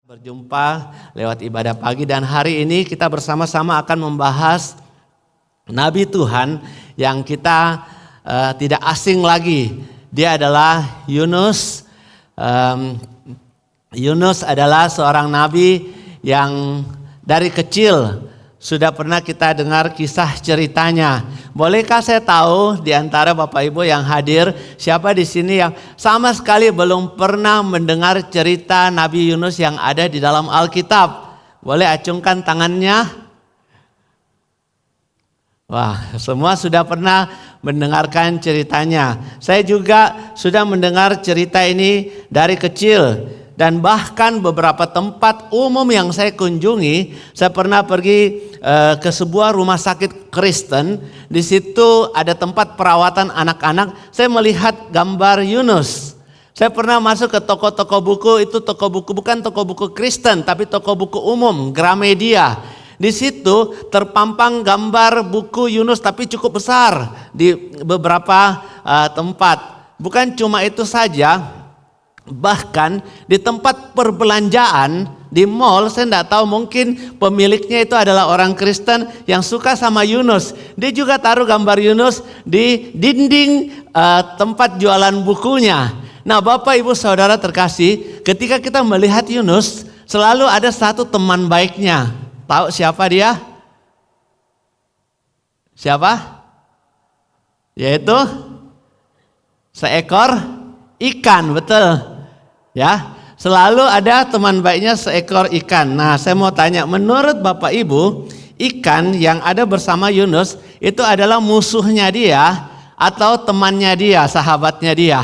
Berjumpa lewat ibadah pagi dan hari ini kita bersama-sama akan membahas Nabi Tuhan yang kita tidak asing lagi. Dia adalah Yunus. Yunus adalah seorang nabi yang dari kecil sudah pernah kita dengar kisah ceritanya. Bolehkah saya tahu di antara Bapak Ibu yang hadir, siapa di sini yang sama sekali belum pernah mendengar cerita Nabi Yunus yang ada di dalam Alkitab? Boleh acungkan tangannya? Wah, semua sudah pernah mendengarkan ceritanya. Saya juga sudah mendengar cerita ini dari kecil. Dan bahkan beberapa tempat umum yang saya kunjungi, saya pernah pergi ke sebuah rumah sakit Kristen. Di situ ada tempat perawatan anak-anak. Saya melihat gambar Yunus. Saya pernah masuk ke toko-toko buku, itu toko buku bukan toko buku Kristen, tapi toko buku umum, Gramedia. Di situ terpampang gambar buku Yunus, tapi cukup besar di beberapa tempat. Bukan cuma itu saja. Bahkan di tempat perbelanjaan di mall, saya tidak tahu, mungkin pemiliknya itu adalah orang Kristen yang suka sama Yunus. Dia juga taruh gambar Yunus di dinding tempat jualan bukunya. Nah, Bapak Ibu Saudara terkasih, ketika kita melihat Yunus, selalu ada satu teman baiknya. Tahu siapa dia? Siapa? Yaitu seekor ikan, betul. Ya, selalu ada teman baiknya seekor ikan. Nah, saya mau tanya, menurut Bapak Ibu, ikan yang ada bersama Yunus itu adalah musuhnya dia atau temannya dia, sahabatnya dia?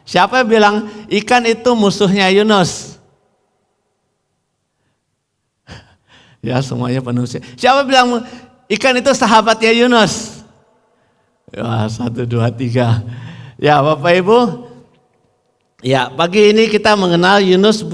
Siapa yang bilang ikan itu musuhnya Yunus? Ya, semuanya penuh. Siapa bilang ikan itu sahabatnya Yunus? Ya, 1, 2, 3. Ya, Bapak Ibu. Ya, pagi ini kita mengenal Yunus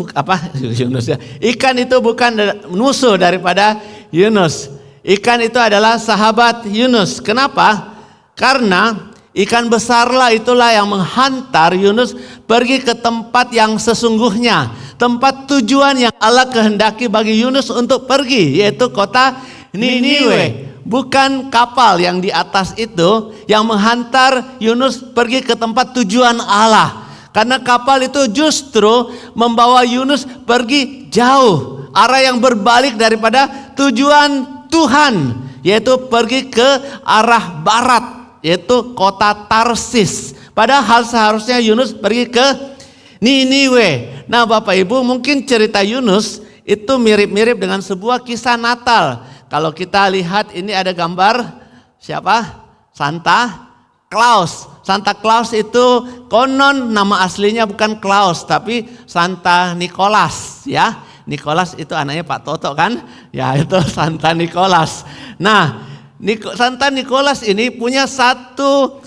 Yunus ya. Ikan itu bukan musuh daripada Yunus. Ikan itu adalah sahabat Yunus. Kenapa? Karena ikan besarlah itulah yang menghantar Yunus pergi ke tempat yang sesungguhnya, tempat tujuan yang Allah kehendaki bagi Yunus untuk pergi, yaitu kota Niniwe. Bukan kapal yang di atas itu yang menghantar Yunus pergi ke tempat tujuan Allah. Karena kapal itu justru membawa Yunus pergi jauh, arah yang berbalik daripada tujuan Tuhan, yaitu pergi ke arah barat, yaitu kota Tarsis. Padahal seharusnya Yunus pergi ke Niniwe. Nah, Bapak Ibu, mungkin cerita Yunus itu mirip-mirip dengan sebuah kisah Natal. Kalau kita lihat ini ada gambar siapa? Santa Claus. Santa Claus itu konon nama aslinya bukan Claus tapi Santa Nicholas, ya. Nicholas itu anaknya Pak Toto kan? Ya, itu Santa Nicholas. Nah, Santa Nicholas ini punya satu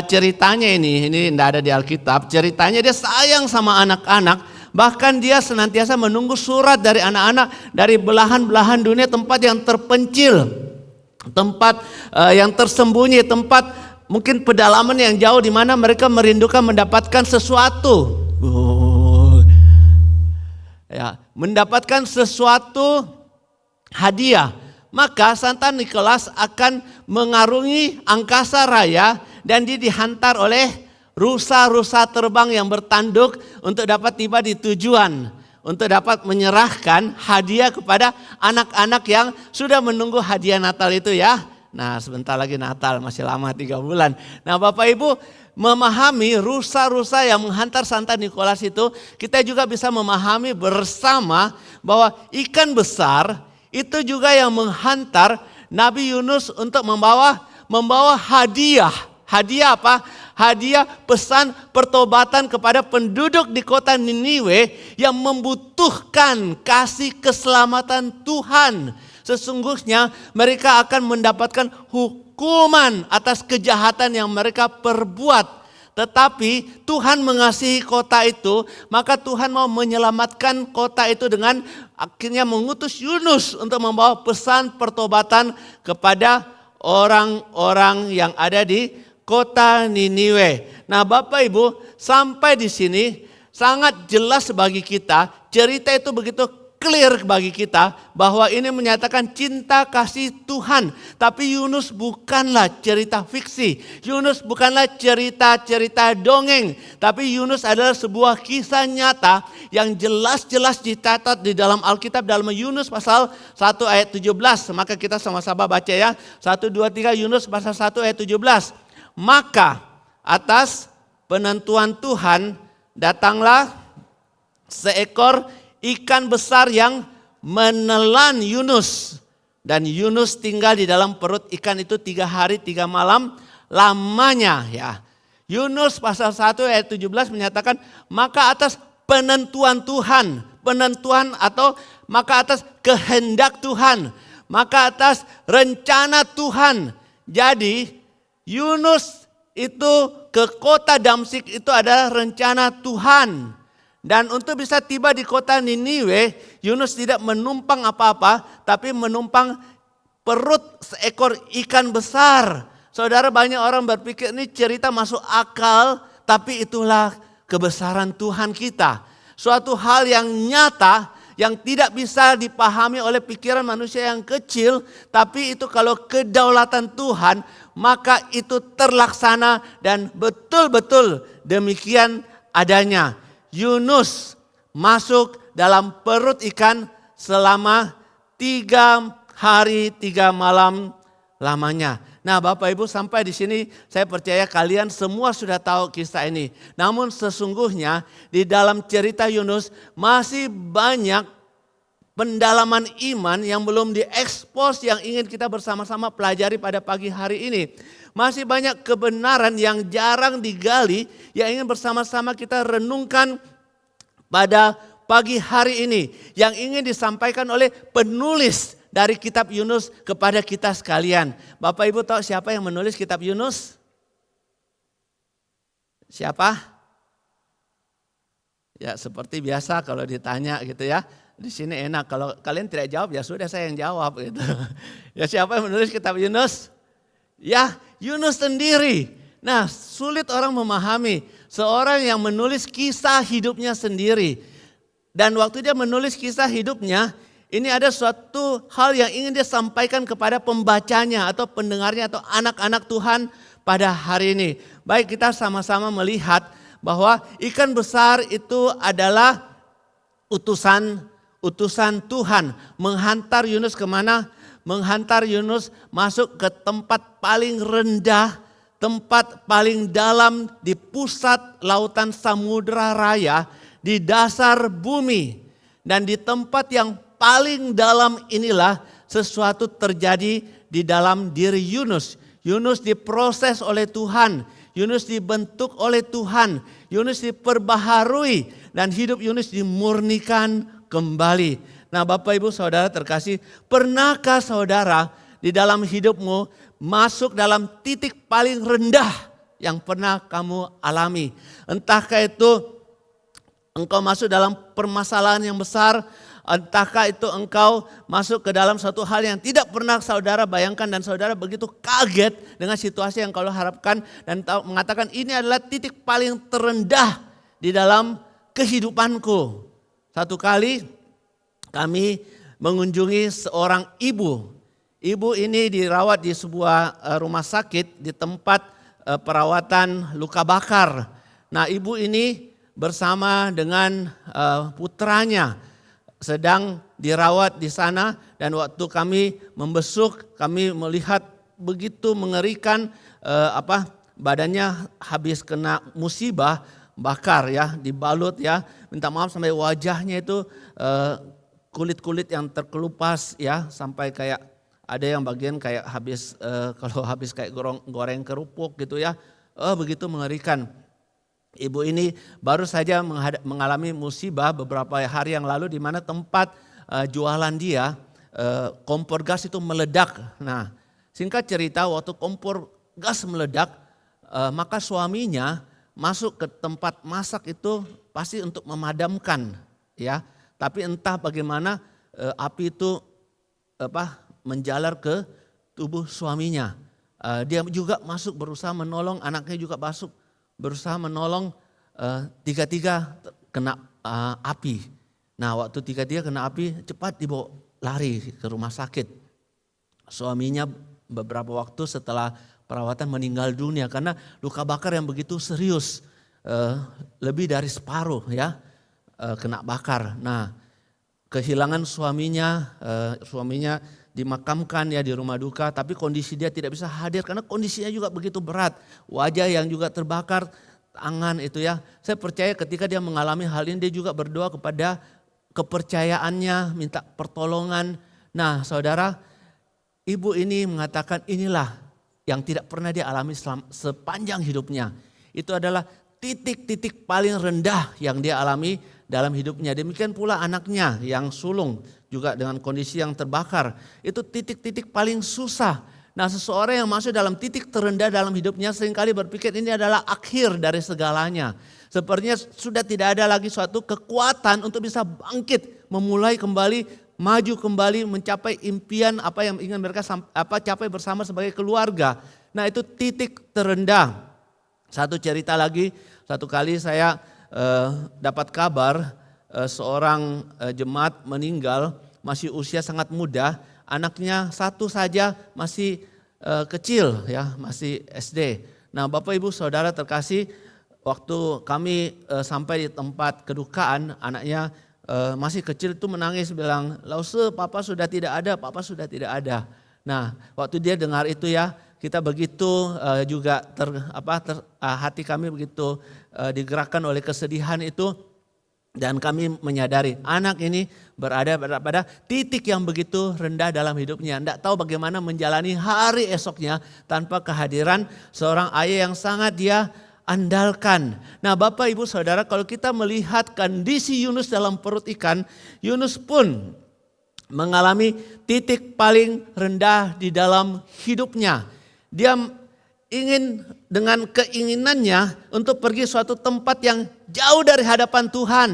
ceritanya ini tidak ada di Alkitab. Ceritanya dia sayang sama anak-anak. Bahkan dia senantiasa menunggu surat dari anak-anak dari belahan-belahan dunia, tempat yang terpencil, tempat yang tersembunyi, tempat mungkin pedalaman yang jauh di mana mereka merindukan mendapatkan sesuatu. Ya, mendapatkan sesuatu hadiah. Maka Santa Nicholas akan mengarungi angkasa raya dan dia dihantar oleh rusa-rusa terbang yang bertanduk untuk dapat tiba di tujuan, untuk dapat menyerahkan hadiah kepada anak-anak yang sudah menunggu hadiah Natal itu, ya. Nah, sebentar lagi Natal, masih lama 3 bulan. Nah, Bapak Ibu memahami rusa-rusa yang menghantar Santa Nicholas itu, kita juga bisa memahami bersama bahwa ikan besar itu juga yang menghantar Nabi Yunus untuk membawa hadiah. Hadiah apa? Hadiah pesan pertobatan kepada penduduk di kota Niniwe yang membutuhkan kasih keselamatan Tuhan. Sesungguhnya mereka akan mendapatkan hukuman atas kejahatan yang mereka perbuat. Tetapi Tuhan mengasihi kota itu, maka Tuhan mau menyelamatkan kota itu dengan akhirnya mengutus Yunus untuk membawa pesan pertobatan kepada orang-orang yang ada di kota Niniwe. Nah, Bapak Ibu, sampai di sini sangat jelas bagi kita cerita itu begitu clear bagi kita bahwa ini menyatakan cinta kasih Tuhan. Tapi Yunus bukanlah cerita fiksi. Yunus bukanlah cerita-cerita dongeng. Tapi Yunus adalah sebuah kisah nyata yang jelas-jelas dicatat di dalam Alkitab dalam Yunus pasal 1 ayat 17. Maka kita sama-sama baca ya. 1, 2, 3 Yunus pasal 1 ayat 17. Maka atas penentuan Tuhan datanglah seekor ikan besar yang menelan Yunus. Dan Yunus tinggal di dalam perut ikan itu 3 hari 3 malam lamanya. Ya. Yunus pasal 1 ayat 17 menyatakan maka atas penentuan Tuhan. Penentuan atau maka atas kehendak Tuhan. Maka atas rencana Tuhan. Jadi Yunus itu ke kota Damsyik itu adalah rencana Tuhan. Dan untuk bisa tiba di kota Niniwe, Yunus tidak menumpang apa-apa, tapi menumpang perut seekor ikan besar. Saudara, banyak orang berpikir ini cerita masuk akal, tapi itulah kebesaran Tuhan kita. Suatu hal yang nyata, yang tidak bisa dipahami oleh pikiran manusia yang kecil, tapi itu kalau kedaulatan Tuhan, maka itu terlaksana dan betul-betul demikian adanya. Yunus masuk dalam perut ikan selama 3 hari 3 malam lamanya. Nah, Bapak Ibu, sampai di sini saya percaya kalian semua sudah tahu kisah ini. Namun sesungguhnya di dalam cerita Yunus masih banyak pendalaman iman yang belum diekspos yang ingin kita bersama-sama pelajari pada pagi hari ini. Masih banyak kebenaran yang jarang digali yang ingin bersama-sama kita renungkan pada pagi hari ini. Yang ingin disampaikan oleh penulis dari kitab Yunus kepada kita sekalian. Bapak Ibu tahu siapa yang menulis kitab Yunus? Siapa? Ya seperti biasa kalau ditanya gitu ya. Di sini enak, kalau kalian tidak jawab ya sudah saya yang jawab gitu. Ya siapa yang menulis kitab Yunus? Ya Yunus sendiri. Nah sulit orang memahami seorang yang menulis kisah hidupnya sendiri. Dan waktu dia menulis kisah hidupnya, ini ada suatu hal yang ingin dia sampaikan kepada pembacanya atau pendengarnya atau anak-anak Tuhan pada hari ini. Baik, kita sama-sama melihat bahwa ikan besar itu adalah utusan Tuhan menghantar Yunus kemana? Menghantar Yunus masuk ke tempat paling rendah, tempat paling dalam di pusat lautan Samudra Raya, di dasar bumi. Dan di tempat yang paling dalam inilah sesuatu terjadi di dalam diri Yunus. Yunus diproses oleh Tuhan, Yunus dibentuk oleh Tuhan, Yunus diperbaharui dan hidup Yunus dimurnikan kembali. Nah Bapak Ibu Saudara terkasih, pernahkah saudara di dalam hidupmu masuk dalam titik paling rendah yang pernah kamu alami? Entahkah itu engkau masuk dalam permasalahan yang besar, entahkah itu engkau masuk ke dalam suatu hal yang tidak pernah saudara bayangkan dan saudara begitu kaget dengan situasi yang kau harapkan dan mengatakan ini adalah titik paling terendah di dalam kehidupanku. Satu kali kami mengunjungi seorang ibu. Ibu ini dirawat di sebuah rumah sakit di tempat perawatan luka bakar. Nah ibu ini bersama dengan putranya sedang dirawat di sana dan waktu kami membesuk kami melihat begitu mengerikan badannya habis kena musibah bakar ya, dibalut ya, minta maaf sampai wajahnya itu kulit-kulit yang terkelupas ya, sampai kayak ada yang bagian kayak habis kalau habis kayak goreng kerupuk gitu ya, begitu mengerikan. Ibu ini baru saja mengalami musibah beberapa hari yang lalu di mana tempat jualan dia kompor gas itu meledak. Nah, singkat cerita waktu kompor gas meledak, maka suaminya masuk ke tempat masak itu pasti untuk memadamkan, ya. Tapi entah bagaimana api itu menjalar ke tubuh suaminya. Dia juga masuk berusaha menolong, anaknya juga berusaha menolong, tiga-tiga kena api. Nah waktu tiga-tiga kena api cepat dibawa lari ke rumah sakit. Suaminya beberapa waktu setelah perawatan meninggal dunia karena luka bakar yang begitu serius. Lebih dari separuh ya kena bakar. Nah kehilangan suaminya dimakamkan ya di rumah duka, tapi kondisi dia tidak bisa hadir karena kondisinya juga begitu berat. Wajah yang juga terbakar, tangan itu ya. Saya percaya ketika dia mengalami hal ini dia juga berdoa kepada kepercayaannya, minta pertolongan. Nah saudara, ibu ini mengatakan inilah yang tidak pernah dia alami sepanjang hidupnya. Itu adalah titik-titik paling rendah yang dia alami dalam hidupnya. Demikian pula anaknya yang sulung juga dengan kondisi yang terbakar. Itu titik-titik paling susah. Nah seseorang yang masuk dalam titik terendah dalam hidupnya seringkali berpikir ini adalah akhir dari segalanya. Sepertinya sudah tidak ada lagi suatu kekuatan untuk bisa bangkit, memulai kembali, maju kembali, mencapai impian apa yang ingin mereka capai bersama sebagai keluarga. Nah itu titik terendah. Satu cerita lagi, satu kali saya dapat kabar seorang jemaat meninggal, masih usia sangat muda, anaknya satu saja masih kecil ya, masih SD. Nah Bapak Ibu Saudara terkasih, waktu kami sampai di tempat kedukaan, anaknya masih kecil itu menangis bilang, "Lause, papa sudah tidak ada, papa sudah tidak ada." Nah waktu dia dengar itu ya, kita begitu juga hati kami begitu digerakkan oleh kesedihan itu, dan kami menyadari anak ini berada pada titik yang begitu rendah dalam hidupnya. Tidak tahu bagaimana menjalani hari esoknya tanpa kehadiran seorang ayah yang sangat dia andalkan. Nah Bapak Ibu Saudara, kalau kita melihat kondisi Yunus dalam perut ikan, Yunus pun mengalami titik paling rendah di dalam hidupnya. Dia ingin dengan keinginannya untuk pergi suatu tempat yang jauh dari hadapan Tuhan.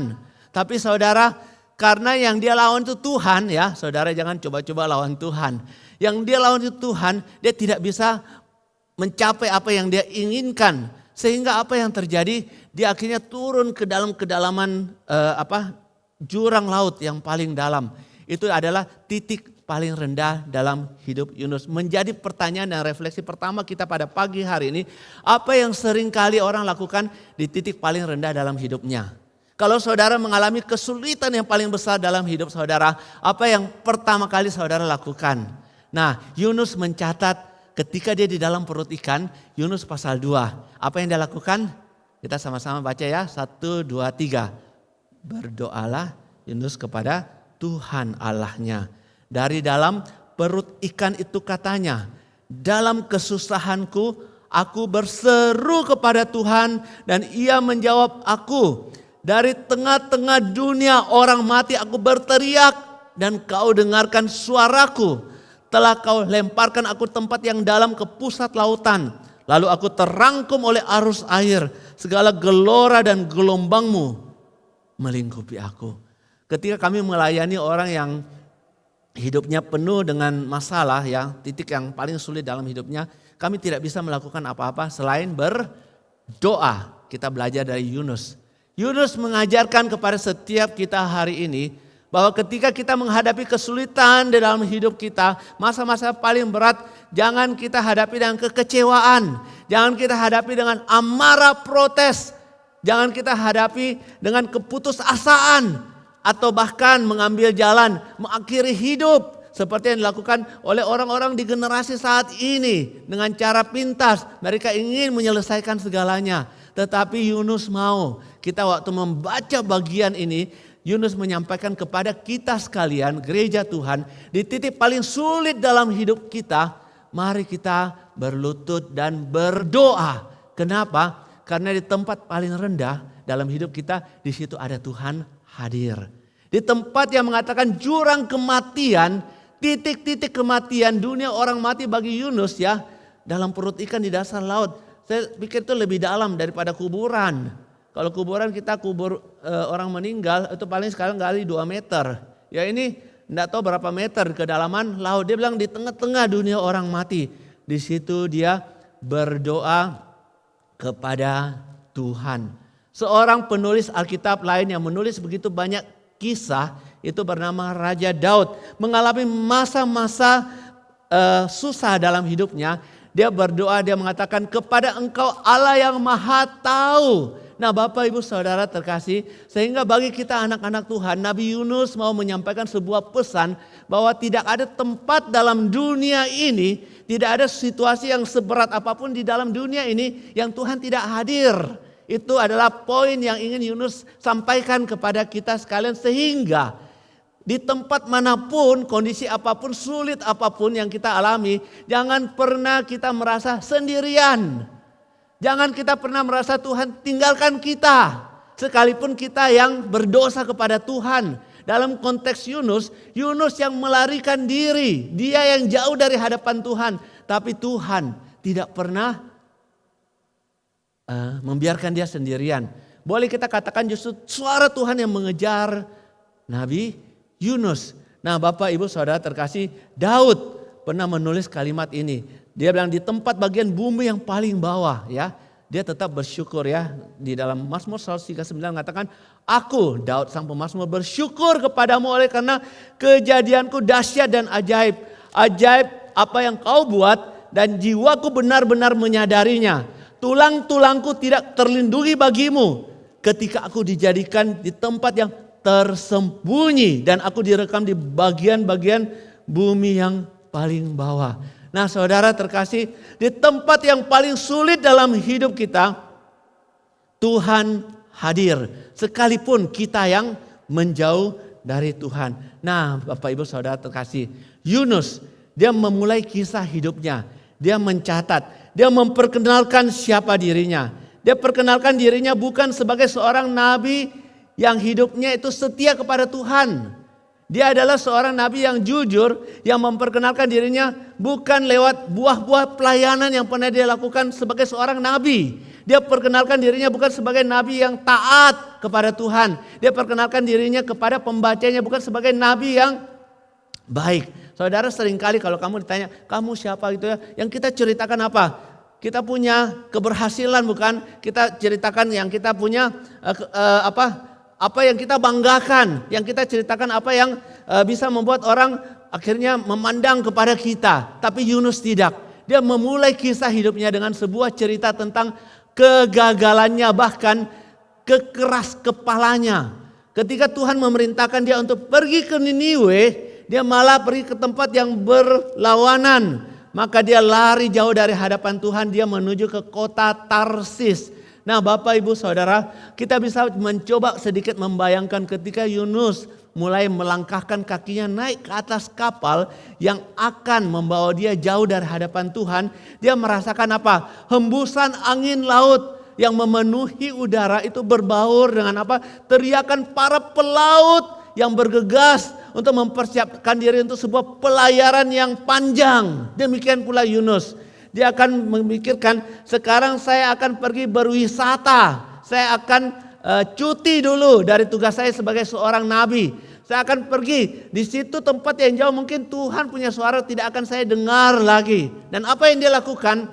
Tapi saudara, karena yang dia lawan itu Tuhan ya, saudara jangan coba-coba lawan Tuhan. Yang dia lawan itu Tuhan, dia tidak bisa mencapai apa yang dia inginkan. Sehingga apa yang terjadi, dia akhirnya turun ke dalam kedalaman jurang laut yang paling dalam. Itu adalah titik paling rendah dalam hidup Yunus. Menjadi pertanyaan dan refleksi pertama kita pada pagi hari ini, apa yang sering kali orang lakukan di titik paling rendah dalam hidupnya? Kalau saudara mengalami kesulitan yang paling besar dalam hidup saudara, apa yang pertama kali saudara lakukan? Nah, Yunus mencatat ketika dia di dalam perut ikan, Yunus pasal 2. Apa yang dia lakukan? Kita sama-sama baca ya, 1, 2, 3. Berdoalah Yunus kepada Tuhan Allahnya. Dari dalam perut ikan itu katanya, dalam kesusahanku aku berseru kepada Tuhan dan ia menjawab aku. Dari tengah-tengah dunia orang mati aku berteriak dan kau dengarkan suaraku. Telah kau lemparkan aku tempat yang dalam ke pusat lautan. Lalu aku terangkum oleh arus air. Segala gelora dan gelombangmu melingkupi aku. Ketika kami melayani orang yang hidupnya penuh dengan masalah ya, titik yang paling sulit dalam hidupnya, kami tidak bisa melakukan apa-apa selain berdoa. Kita belajar dari Yunus. Yunus mengajarkan kepada setiap kita hari ini bahwa ketika kita menghadapi kesulitan di dalam hidup kita, masa-masa paling berat, jangan kita hadapi dengan kekecewaan, jangan kita hadapi dengan amarah protes, jangan kita hadapi dengan keputusasaan, atau bahkan mengambil jalan mengakhiri hidup seperti yang dilakukan oleh orang-orang di generasi saat ini dengan cara pintas. Mereka ingin menyelesaikan segalanya. Tetapi Yunus mau, kita waktu membaca bagian ini, Yunus menyampaikan kepada kita sekalian, gereja Tuhan, di titik paling sulit dalam hidup kita, mari kita berlutut dan berdoa. Kenapa? Karena di tempat paling rendah dalam hidup kita, di situ ada Tuhan hadir. Di tempat yang mengatakan jurang kematian, titik-titik kematian, dunia orang mati bagi Yunus ya, dalam perut ikan di dasar laut. Saya pikir itu lebih dalam daripada kuburan. Kalau kuburan kita kubur orang meninggal itu paling sekarang gali 2 meter. Ya ini enggak tahu berapa meter kedalaman laut. Dia bilang di tengah-tengah dunia orang mati. Di situ dia berdoa kepada Tuhan. Seorang penulis Alkitab lain yang menulis begitu banyak kisah itu bernama Raja Daud. Mengalami masa-masa susah dalam hidupnya. Dia berdoa, dia mengatakan, kepada Engkau Allah yang Maha Tahu. Nah Bapak Ibu Saudara terkasih, sehingga bagi kita anak-anak Tuhan, Nabi Yunus mau menyampaikan sebuah pesan bahwa tidak ada tempat dalam dunia ini, tidak ada situasi yang seberat apapun di dalam dunia ini yang Tuhan tidak hadir. Itu adalah poin yang ingin Yunus sampaikan kepada kita sekalian, sehingga di tempat manapun, kondisi apapun, sulit apapun yang kita alami, jangan pernah kita merasa sendirian. Jangan kita pernah merasa Tuhan tinggalkan kita. Sekalipun kita yang berdosa kepada Tuhan. Dalam konteks Yunus, Yunus yang melarikan diri. Dia yang jauh dari hadapan Tuhan. Tapi Tuhan tidak pernah membiarkan dia sendirian. Boleh kita katakan justru suara Tuhan yang mengejar Nabi Yunus. Nah Bapak Ibu Saudara terkasih, Daud pernah menulis kalimat ini. Dia bilang di tempat bagian bumi yang paling bawah ya. Dia tetap bersyukur ya. Di dalam Mazmur 139 mengatakan, aku Daud sang pemazmur bersyukur kepadamu oleh karena kejadianku dahsyat dan ajaib. Ajaib apa yang kau buat dan jiwaku benar-benar menyadarinya. Tulang-tulangku tidak terlindungi bagimu ketika aku dijadikan di tempat yang tersembunyi dan aku direkam di bagian-bagian bumi yang paling bawah. Nah saudara terkasih, di tempat yang paling sulit dalam hidup kita, Tuhan hadir. Sekalipun kita yang menjauh dari Tuhan. Nah Bapak Ibu Saudara terkasih, Yunus dia memulai kisah hidupnya. Dia mencatat, dia memperkenalkan siapa dirinya. Dia perkenalkan dirinya bukan sebagai seorang nabi yang hidupnya itu setia kepada Tuhan. Dia adalah seorang nabi yang jujur, yang memperkenalkan dirinya bukan lewat buah-buah pelayanan yang pernah dia lakukan sebagai seorang nabi. Dia perkenalkan dirinya bukan sebagai nabi yang taat kepada Tuhan. Dia perkenalkan dirinya kepada pembacanya bukan sebagai nabi yang baik. Saudara seringkali kalau kamu ditanya, kamu siapa gitu ya? Yang kita ceritakan apa? Kita punya keberhasilan bukan? Kita ceritakan yang kita punya apa yang kita banggakan, yang kita ceritakan apa yang bisa membuat orang akhirnya memandang kepada kita. Tapi Yunus tidak. Dia memulai kisah hidupnya dengan sebuah cerita tentang kegagalannya, bahkan kekeras kepalanya. Ketika Tuhan memerintahkan dia untuk pergi ke Niniwe, dia malah pergi ke tempat yang berlawanan. Maka dia lari jauh dari hadapan Tuhan, dia menuju ke kota Tarsis. Nah Bapak Ibu Saudara, kita bisa mencoba sedikit membayangkan ketika Yunus mulai melangkahkan kakinya naik ke atas kapal yang akan membawa dia jauh dari hadapan Tuhan. Dia merasakan apa? Hembusan angin laut yang memenuhi udara itu berbaur dengan apa? Teriakan para pelaut yang bergegas untuk mempersiapkan diri untuk sebuah pelayaran yang panjang. Demikian pula Yunus. Dia akan memikirkan, sekarang saya akan pergi berwisata. Saya akan cuti dulu dari tugas saya sebagai seorang nabi. Saya akan pergi di situ tempat yang jauh, mungkin Tuhan punya suara tidak akan saya dengar lagi. Dan apa yang dia lakukan?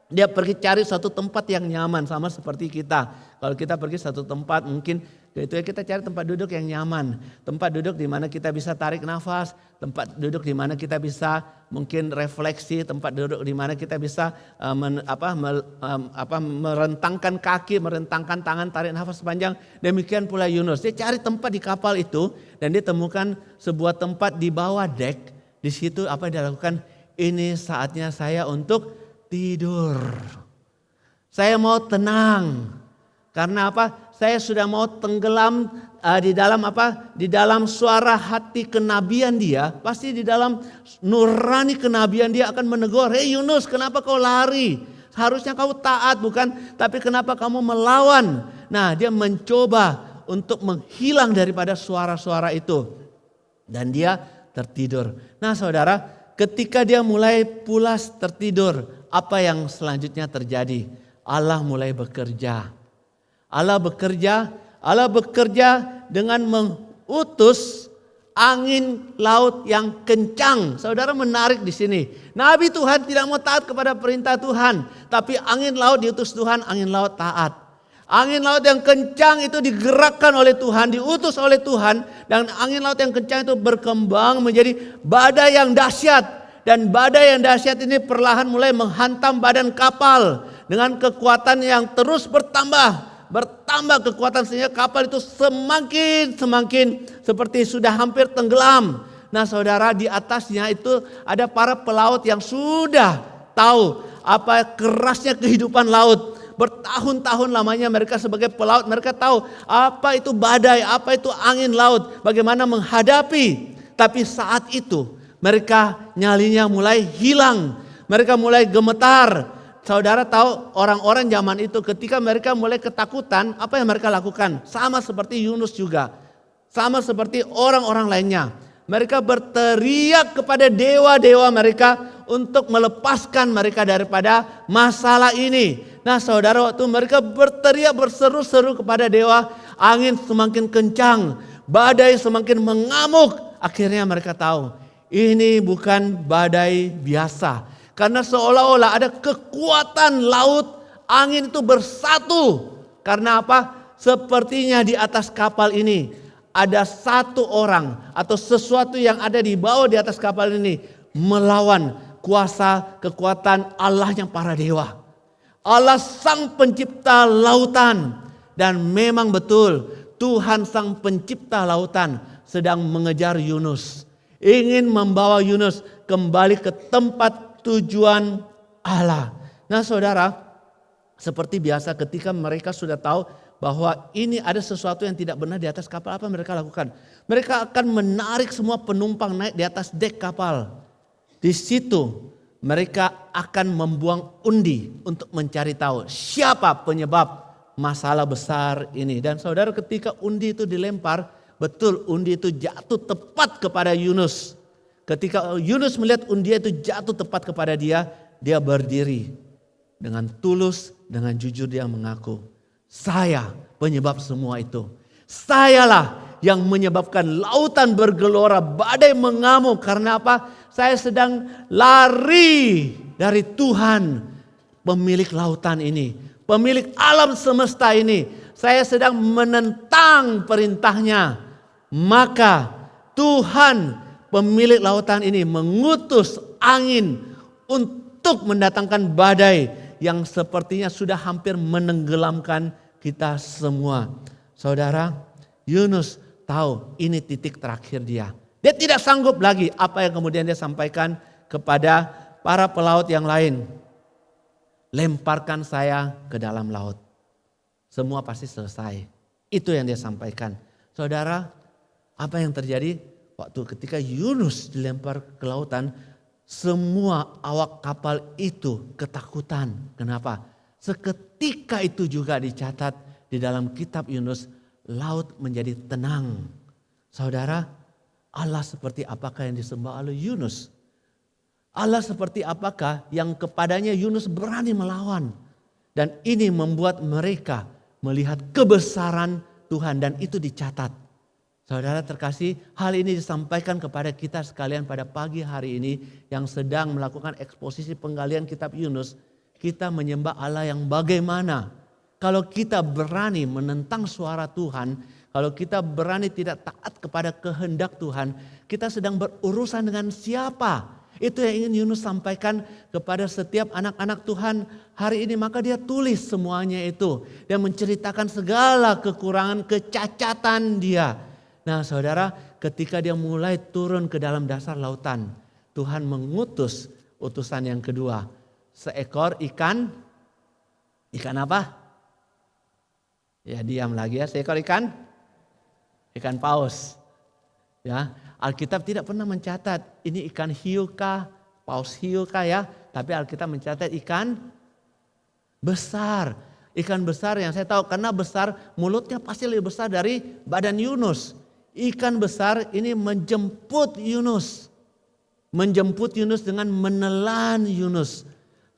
Dia pergi cari satu tempat yang nyaman, sama seperti kita. Kalau kita pergi satu tempat mungkin itu ya kita cari tempat duduk yang nyaman. Tempat duduk di mana kita bisa tarik nafas. Tempat duduk di mana kita bisa mungkin refleksi. Tempat duduk di mana kita bisa merentangkan kaki, merentangkan tangan, tarik nafas sepanjang. Demikian pula Yunus. Dia cari tempat di kapal itu dan dia temukan sebuah tempat di bawah dek. Di situ apa yang dia lakukan? Ini saatnya saya untuk tidur. Saya mau tenang. Karena apa? Saya sudah mau tenggelam di dalam apa? Di dalam suara hati kenabian dia. Pasti di dalam nurani kenabian dia akan menegur. Hei Yunus, kenapa kau lari? Harusnya kau taat bukan? Tapi kenapa kamu melawan? Nah dia mencoba untuk menghilang daripada suara-suara itu. Dan dia tertidur. Nah saudara, ketika dia mulai pulas tertidur, apa yang selanjutnya terjadi? Allah mulai bekerja. Allah bekerja dengan mengutus angin laut yang kencang. Saudara menarik di sini. Nabi Tuhan tidak mau taat kepada perintah Tuhan, tapi angin laut diutus Tuhan, angin laut taat. Angin laut yang kencang itu digerakkan oleh Tuhan, diutus oleh Tuhan. Dan angin laut yang kencang itu berkembang menjadi badai yang dahsyat. Dan badai yang dahsyat ini perlahan mulai menghantam badan kapal. Dengan kekuatan yang terus bertambah kekuatan sehingga kapal itu semakin seperti sudah hampir tenggelam. Nah saudara, di atasnya itu ada para pelaut yang sudah tahu apa kerasnya kehidupan laut. Bertahun-tahun lamanya mereka sebagai pelaut, mereka tahu apa itu badai, apa itu angin laut, bagaimana menghadapi. Tapi saat itu mereka nyalinya mulai hilang, mereka mulai gemetar. Saudara tahu orang-orang zaman itu ketika mereka mulai ketakutan, apa yang mereka lakukan? Sama seperti Yunus juga, sama seperti orang-orang lainnya. Mereka berteriak kepada dewa-dewa mereka untuk melepaskan mereka daripada masalah ini. Nah saudara, waktu mereka berteriak berseru-seru kepada dewa, angin semakin kencang, badai semakin mengamuk. Akhirnya mereka tahu ini bukan badai biasa. Karena seolah-olah ada kekuatan laut, angin itu bersatu. Karena apa? Sepertinya di atas kapal ini ada satu orang atau sesuatu yang ada di bawah di atas kapal ini melawan kuasa kekuatan Allah yang para dewa. Allah sang pencipta lautan. Dan memang betul Tuhan sang pencipta lautan sedang mengejar Yunus. Ingin membawa Yunus kembali ke tempat tujuan Allah. Nah saudara, seperti biasa ketika mereka sudah tahu bahwa ini ada sesuatu yang tidak benar di atas kapal, apa mereka lakukan? Mereka akan menarik semua penumpang naik di atas dek kapal. Di situ mereka akan membuang undi untuk mencari tahu siapa penyebab masalah besar ini. Dan saudara, ketika undi itu dilempar, betul undi itu jatuh tepat kepada Yunus. Ketika Yunus melihat undi itu jatuh tepat kepada dia, dia berdiri dengan tulus, dengan jujur dia mengaku, saya penyebab semua itu. Sayalah yang menyebabkan lautan bergelora, badai mengamuk. Karena apa? Saya sedang lari dari Tuhan, pemilik lautan ini, pemilik alam semesta ini. Saya sedang menentang perintahnya. Maka Tuhan pemilik lautan ini mengutus angin untuk mendatangkan badai yang sepertinya sudah hampir menenggelamkan kita semua. Saudara, Yunus tahu ini titik terakhir dia. Dia tidak sanggup lagi apa yang kemudian dia sampaikan kepada para pelaut yang lain. Lemparkan saya ke dalam laut. Semua pasti selesai. Itu yang dia sampaikan. Saudara, apa yang terjadi? Waktu ketika Yunus dilempar ke lautan, semua awak kapal itu ketakutan. Kenapa? Seketika itu juga dicatat di dalam kitab Yunus, laut menjadi tenang. Saudara, Allah seperti apakah yang disembah oleh Yunus? Allah seperti apakah yang kepadanya Yunus berani melawan? Dan ini membuat mereka melihat kebesaran Tuhan dan itu dicatat. Saudara terkasih, hal ini disampaikan kepada kita sekalian pada pagi hari ini yang sedang melakukan eksposisi penggalian kitab Yunus. Kita menyembah Allah yang bagaimana? Kalau kita berani menentang suara Tuhan, kalau kita berani tidak taat kepada kehendak Tuhan, kita sedang berurusan dengan siapa? Itu yang ingin Yunus sampaikan kepada setiap anak-anak Tuhan hari ini. Maka dia tulis semuanya itu. Dia menceritakan segala kekurangan, kecacatan dia. Nah saudara, ketika dia mulai turun ke dalam dasar lautan, Tuhan mengutus utusan yang kedua. Seekor ikan apa? Ya diam lagi ya, seekor ikan paus. Ya, Alkitab tidak pernah mencatat ini ikan hiu kah, paus hiu kah ya, tapi Alkitab mencatat ikan besar. Ikan besar yang saya tahu karena besar, mulutnya pasti lebih besar dari badan Yunus. Ikan besar ini menjemput Yunus. Menjemput Yunus dengan menelan Yunus.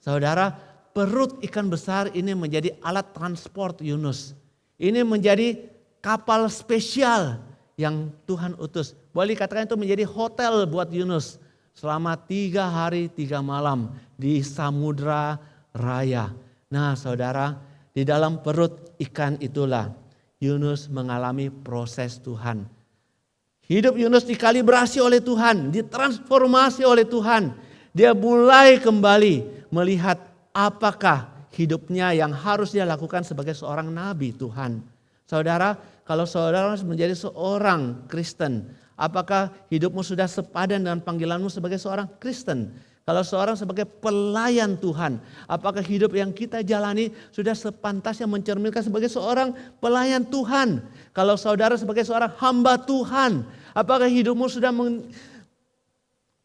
Saudara, perut ikan besar ini menjadi alat transport Yunus. Ini menjadi kapal spesial yang Tuhan utus. Boleh dikatakan itu menjadi hotel buat Yunus. Selama 3 hari 3 malam di Samudra Raya. Nah saudara, di dalam perut ikan itulah Yunus mengalami proses Tuhan. Hidup Yunus dikalibrasi oleh Tuhan, ditransformasi oleh Tuhan. Dia mulai kembali melihat apakah hidupnya yang harus dia lakukan sebagai seorang nabi Tuhan. Saudara, kalau saudara menjadi seorang Kristen, apakah hidupmu sudah sepadan dengan panggilanmu sebagai seorang Kristen? Kalau seorang sebagai pelayan Tuhan, apakah hidup yang kita jalani sudah sepantasnya mencerminkan sebagai seorang pelayan Tuhan? Kalau saudara sebagai seorang hamba Tuhan, apakah hidupmu sudah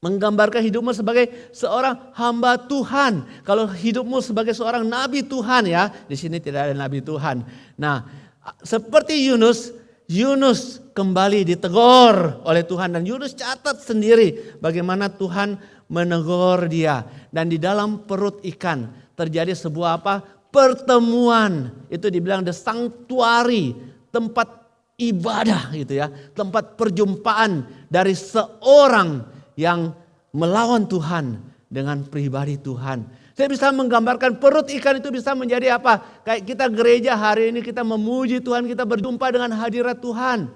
menggambarkan hidupmu sebagai seorang hamba Tuhan? Kalau hidupmu sebagai seorang nabi Tuhan, ya, di sini tidak ada nabi Tuhan. Nah, seperti Yunus kembali ditegur oleh Tuhan dan Yunus catat sendiri bagaimana Tuhan menegur dia. Dan di dalam perut ikan terjadi sebuah pertemuan. Itu dibilang the sanctuary, tempat ibadah gitu ya, tempat perjumpaan dari seorang yang melawan Tuhan dengan pribadi Tuhan. Saya bisa menggambarkan perut ikan itu bisa menjadi apa? Kayak kita gereja hari ini kita memuji Tuhan, kita berjumpa dengan hadirat Tuhan.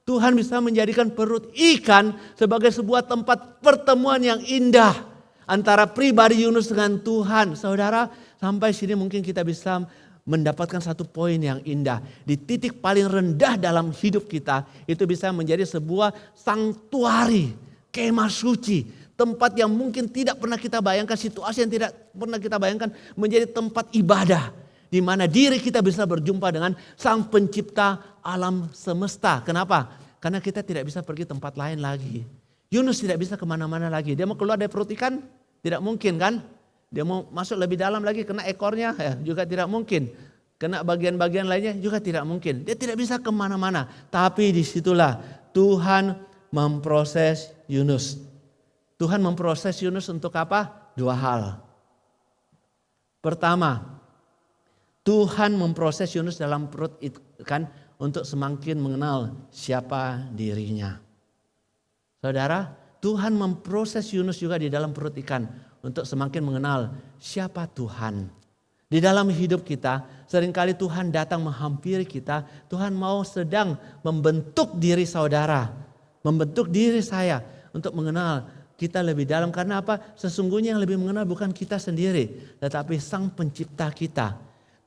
Tuhan bisa menjadikan perut ikan sebagai sebuah tempat pertemuan yang indah antara pribadi Yunus dengan Tuhan. Saudara, sampai sini mungkin kita bisa mendapatkan satu poin yang indah. Di titik paling rendah dalam hidup kita, itu bisa menjadi sebuah sanctuary, kemah suci. Tempat yang mungkin tidak pernah kita bayangkan, situasi yang tidak pernah kita bayangkan menjadi tempat ibadah. Di mana diri kita bisa berjumpa dengan Sang Pencipta alam semesta. Kenapa? Karena kita tidak bisa pergi tempat lain lagi. Yunus tidak bisa kemana-mana lagi. Dia mau keluar dari perut ikan? Tidak mungkin kan? Dia mau masuk lebih dalam lagi, kena ekornya? Ya, juga tidak mungkin. Kena bagian-bagian lainnya? Juga tidak mungkin. Dia tidak bisa kemana-mana. Tapi disitulah Tuhan memproses Yunus. Tuhan memproses Yunus untuk apa? Dua hal. Pertama, Tuhan memproses Yunus dalam perut ikan untuk semakin mengenal siapa dirinya. Saudara, Tuhan memproses Yunus juga di dalam perut ikan untuk semakin mengenal siapa Tuhan. Di dalam hidup kita, seringkali Tuhan datang menghampiri kita. Tuhan mau sedang membentuk diri saudara, membentuk diri saya untuk mengenal kita lebih dalam. Karena apa? Sesungguhnya yang lebih mengenal bukan kita sendiri, tetapi Sang Pencipta kita.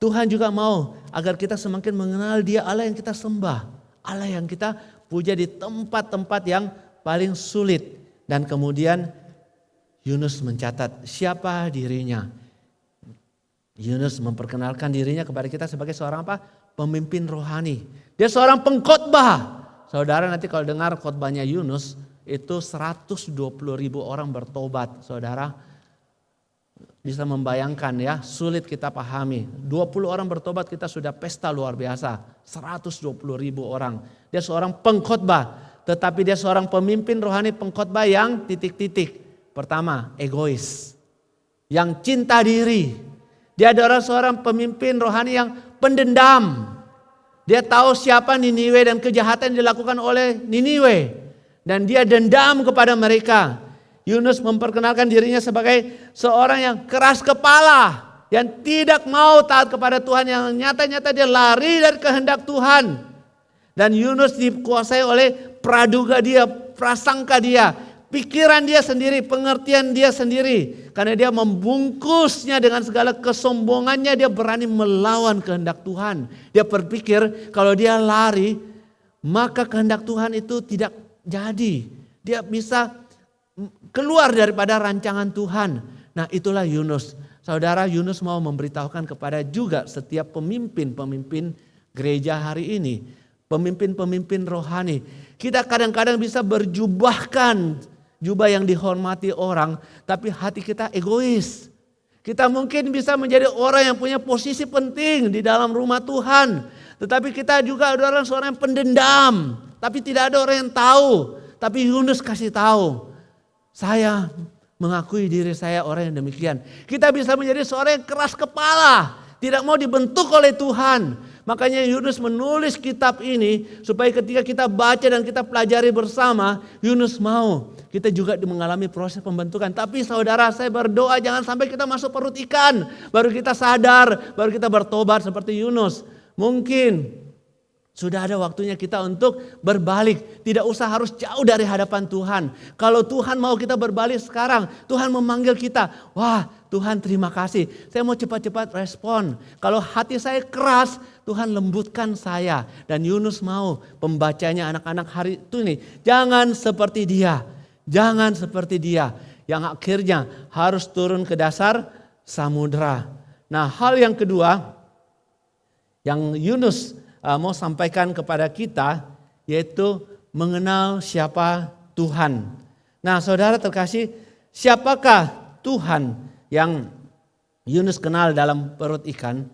Tuhan juga mau agar kita semakin mengenal Dia, Allah yang kita sembah, Allah yang kita puja di tempat-tempat yang paling sulit. Dan kemudian Yunus mencatat siapa dirinya. Yunus memperkenalkan dirinya kepada kita sebagai seorang apa? Pemimpin rohani. Dia seorang pengkhotbah. Saudara, nanti kalau dengar khotbahnya Yunus, itu 120.000 orang bertobat. Saudara bisa membayangkan ya, sulit kita pahami. 20 orang bertobat kita sudah pesta luar biasa. 120.000 orang. Dia seorang pengkhotbah. Tetapi dia seorang pemimpin rohani pengkhotbah yang titik-titik. Pertama, egois. Yang cinta diri. Dia adalah seorang pemimpin rohani yang pendendam. Dia tahu siapa Niniwe dan kejahatan yang dilakukan oleh Niniwe. Dan dia dendam kepada mereka. Yunus memperkenalkan dirinya sebagai seorang yang keras kepala. Yang tidak mau taat kepada Tuhan. Yang nyata-nyata dia lari dari kehendak Tuhan. Dan Yunus dikuasai oleh praduga dia, prasangka dia. Pikiran dia sendiri, pengertian dia sendiri. Karena dia membungkusnya dengan segala kesombongannya. Dia berani melawan kehendak Tuhan. Dia berpikir kalau dia lari, maka kehendak Tuhan itu tidak jadi. Dia bisa keluar daripada rancangan Tuhan. Nah, itulah Yunus. Saudara, Yunus mau memberitahukan kepada juga setiap pemimpin-pemimpin gereja hari ini. Pemimpin-pemimpin rohani. Kita kadang-kadang bisa berjubahkan jubah yang dihormati orang, tapi hati kita egois. Kita mungkin bisa menjadi orang yang punya posisi penting di dalam rumah Tuhan. Tetapi kita juga adalah seorang yang pendendam. Tapi tidak ada orang yang tahu. Tapi Yunus kasih tahu. Saya mengakui diri saya orang yang demikian. Kita bisa menjadi seorang yang keras kepala. Tidak mau dibentuk oleh Tuhan. Makanya Yunus menulis kitab ini supaya ketika kita baca dan kita pelajari bersama, Yunus mau kita juga mengalami proses pembentukan. Tapi saudara, saya berdoa jangan sampai kita masuk perut ikan, baru kita sadar, baru kita bertobat seperti Yunus. Mungkin sudah ada waktunya kita untuk berbalik. Tidak usah harus jauh dari hadapan Tuhan. Kalau Tuhan mau kita berbalik sekarang, Tuhan memanggil kita. Wah, Tuhan terima kasih. Saya mau cepat-cepat respon. Kalau hati saya keras, Tuhan lembutkan saya. Dan Yunus mau pembacanya anak-anak hari itu nih. Jangan seperti dia. Jangan seperti dia. Yang akhirnya harus turun ke dasar samudera. Nah, hal yang kedua yang Yunus mau sampaikan kepada kita, yaitu mengenal siapa Tuhan. Nah, saudara terkasih, siapakah Tuhan yang Yunus kenal dalam perut ikan?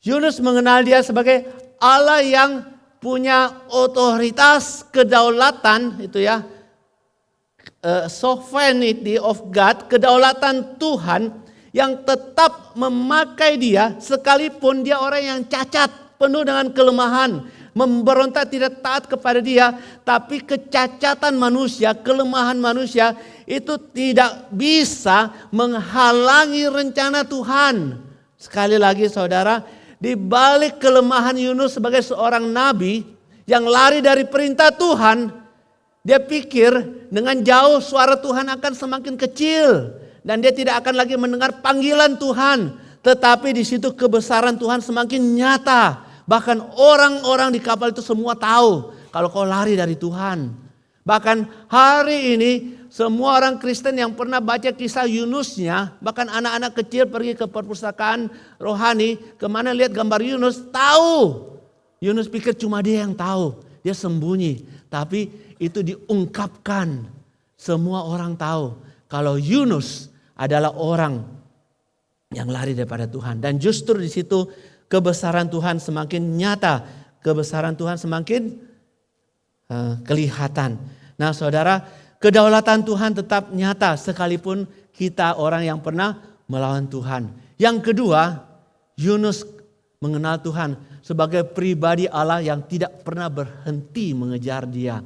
Yunus mengenal dia sebagai Allah yang punya otoritas, kedaulatan, itu ya, sovereignty of God, kedaulatan Tuhan, yang tetap memakai dia sekalipun dia orang yang cacat, penuh dengan kelemahan, memberontak tidak taat kepada dia. Tapi kecacatan manusia, kelemahan manusia itu tidak bisa menghalangi rencana Tuhan. Sekali lagi saudara, di balik kelemahan Yunus sebagai seorang nabi yang lari dari perintah Tuhan, dia pikir dengan jauh suara Tuhan akan semakin kecil. Dan dia tidak akan lagi mendengar panggilan Tuhan. Tetapi di situ kebesaran Tuhan semakin nyata. Bahkan orang-orang di kapal itu semua tahu kalau kau lari dari Tuhan. Bahkan hari ini semua orang Kristen yang pernah baca kisah Yunusnya, bahkan anak-anak kecil pergi ke perpustakaan rohani, kemana lihat gambar Yunus, tahu. Yunus pikir cuma dia yang tahu, dia sembunyi. Tapi itu diungkapkan, semua orang tahu kalau Yunus adalah orang yang lari daripada Tuhan. Dan justru di situ kebesaran Tuhan semakin nyata. Kebesaran Tuhan semakin kelihatan. Nah saudara, kedaulatan Tuhan tetap nyata sekalipun kita orang yang pernah melawan Tuhan. Yang kedua, Yunus mengenal Tuhan sebagai pribadi Allah yang tidak pernah berhenti mengejar dia.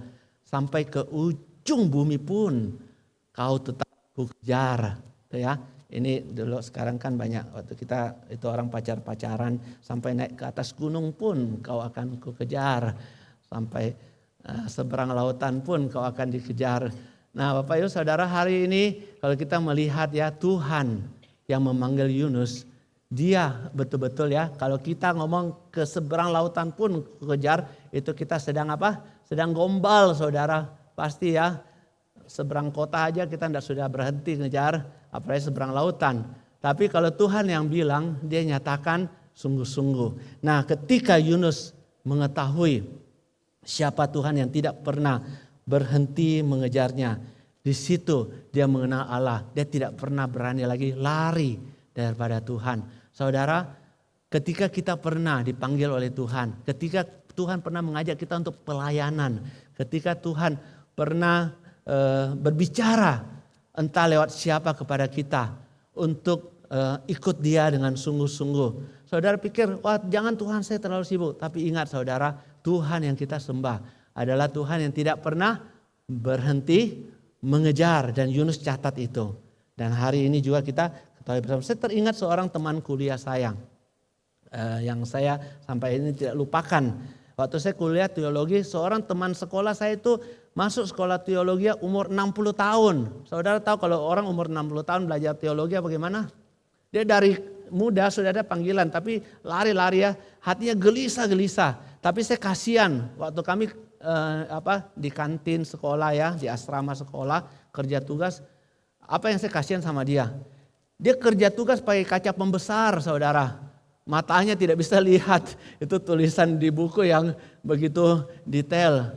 Sampai ke ujung bumi pun kau tetap kejar. Ya, ini dulu sekarang kan banyak waktu kita itu orang pacaran sampai naik ke atas gunung pun kau akan kukejar, sampai seberang lautan pun kau akan dikejar. Nah, Bapak Ibu Saudara, hari ini kalau kita melihat ya Tuhan yang memanggil Yunus, dia betul-betul ya, kalau kita ngomong ke seberang lautan pun kejar, itu kita sedang apa? Sedang gombal saudara, pasti ya. Seberang kota aja kita tidak sudah berhenti ngejar, apalagi seberang lautan. Tapi kalau Tuhan yang bilang, dia nyatakan sungguh-sungguh. Nah, ketika Yunus mengetahui siapa Tuhan yang tidak pernah berhenti mengejarnya, di situ dia mengenal Allah. Dia tidak pernah berani lagi lari daripada Tuhan. Saudara, ketika kita pernah dipanggil oleh Tuhan, ketika Tuhan pernah mengajak kita untuk pelayanan, ketika Tuhan pernah berbicara entah lewat siapa kepada kita untuk ikut dia dengan sungguh-sungguh. Saudara pikir, wah jangan Tuhan saya terlalu sibuk. Tapi ingat saudara, Tuhan yang kita sembah adalah Tuhan yang tidak pernah berhenti mengejar. Dan Yunus catat itu. Dan hari ini juga kita ketahui bersama. Saya teringat seorang teman kuliah saya yang saya sampai ini tidak lupakan. Waktu saya kuliah teologi, seorang teman sekolah saya itu masuk sekolah teologi umur 60 tahun. Saudara tahu kalau orang umur 60 tahun belajar teologi bagaimana? Dia dari muda sudah ada panggilan, tapi lari-lari ya, hatinya gelisah-gelisah. Tapi saya kasihan waktu kami di kantin sekolah ya, di asrama sekolah kerja tugas, apa yang saya kasihan sama dia? Dia kerja tugas pakai kaca pembesar, saudara. Matanya tidak bisa lihat, itu tulisan di buku yang begitu detail.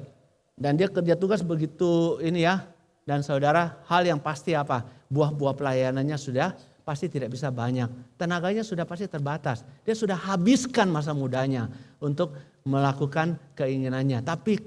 Dan dia kerja tugas begitu ini ya. Dan saudara, hal yang pasti apa? Buah-buah pelayanannya sudah pasti tidak bisa banyak. Tenaganya sudah pasti terbatas. Dia sudah habiskan masa mudanya untuk melakukan keinginannya. Tapi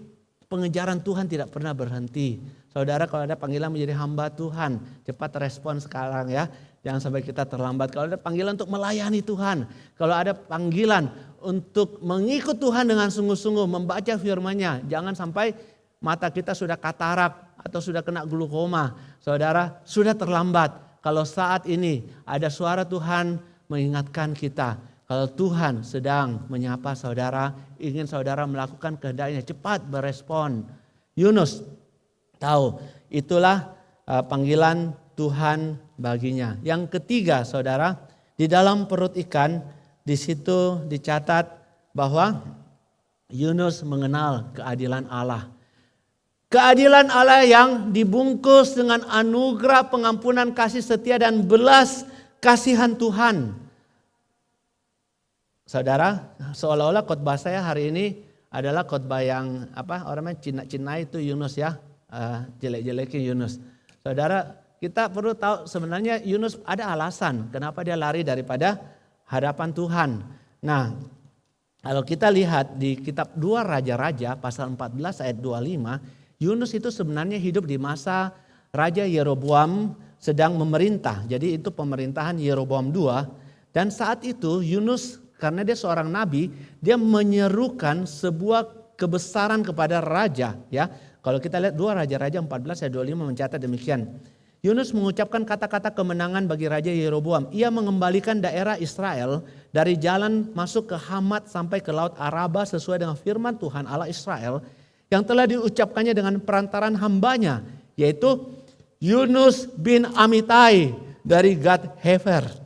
pengejaran Tuhan tidak pernah berhenti. Saudara, kalau ada panggilan menjadi hamba Tuhan, cepat respon sekarang ya. Jangan sampai kita terlambat. Kalau ada panggilan untuk melayani Tuhan, kalau ada panggilan untuk mengikut Tuhan dengan sungguh-sungguh, membaca firman-Nya, jangan sampai mata kita sudah katarak atau sudah kena glukoma. Saudara, sudah terlambat. Kalau saat ini ada suara Tuhan mengingatkan kita, kalau Tuhan sedang menyapa saudara, ingin saudara melakukan kehendaknya, cepat berespon. Yunus tahu itulah panggilan Tuhan baginya. Yang ketiga, saudara, di dalam perut ikan, di situ dicatat bahwa Yunus mengenal keadilan Allah. Keadilan Allah yang dibungkus dengan anugerah pengampunan kasih setia dan belas kasihan Tuhan. Saudara, seolah-olah khotbah saya hari ini adalah khotbah yang orangnya Cina-Cina itu Yunus ya, jelek-jelekin Yunus. Saudara, kita perlu tahu sebenarnya Yunus ada alasan kenapa dia lari daripada hadapan Tuhan. Nah, kalau kita lihat di kitab 2 Raja-Raja pasal 14 ayat 25, Yunus itu sebenarnya hidup di masa Raja Yeroboam sedang memerintah. Jadi itu pemerintahan Yeroboam II. Dan saat itu Yunus karena dia seorang nabi, dia menyerukan sebuah kebesaran kepada raja. Ya, kalau kita lihat 2 Raja-Raja 14 ayat 25 mencatat demikian. Yunus mengucapkan kata-kata kemenangan bagi Raja Yeroboam. Ia mengembalikan daerah Israel dari jalan masuk ke Hamat sampai ke Laut Araba sesuai dengan firman Tuhan Allah Israel yang telah diucapkannya dengan perantaran hambanya, yaitu Yunus bin Amitai dari Gad Hefer.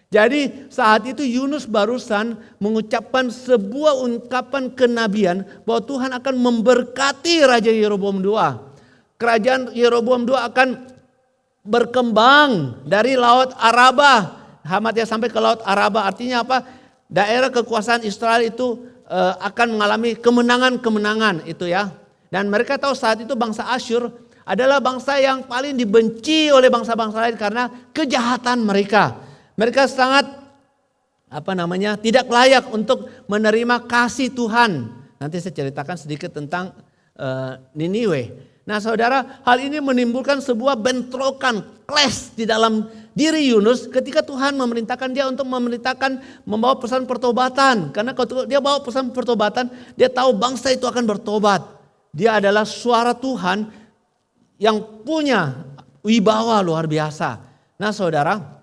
Jadi saat itu Yunus barusan mengucapkan sebuah ungkapan kenabian bahwa Tuhan akan memberkati Raja Yeroboam II. Kerajaan Yeroboam II akan berkembang dari Laut Araba, Hamatnya sampai ke Laut Araba. Artinya apa? Daerah kekuasaan Israel itu akan mengalami kemenangan-kemenangan itu ya. Dan mereka tahu saat itu bangsa Asyur adalah bangsa yang paling dibenci oleh bangsa-bangsa lain karena kejahatan mereka. Mereka sangat tidak layak untuk menerima kasih Tuhan. Nanti saya ceritakan sedikit tentang Niniwe. Nah saudara, hal ini menimbulkan sebuah bentrokan, clash di dalam diri Yunus ketika Tuhan memerintahkan dia untuk membawa pesan pertobatan. Karena kalau dia bawa pesan pertobatan, dia tahu bangsa itu akan bertobat. Dia adalah suara Tuhan yang punya wibawa luar biasa. Nah saudara,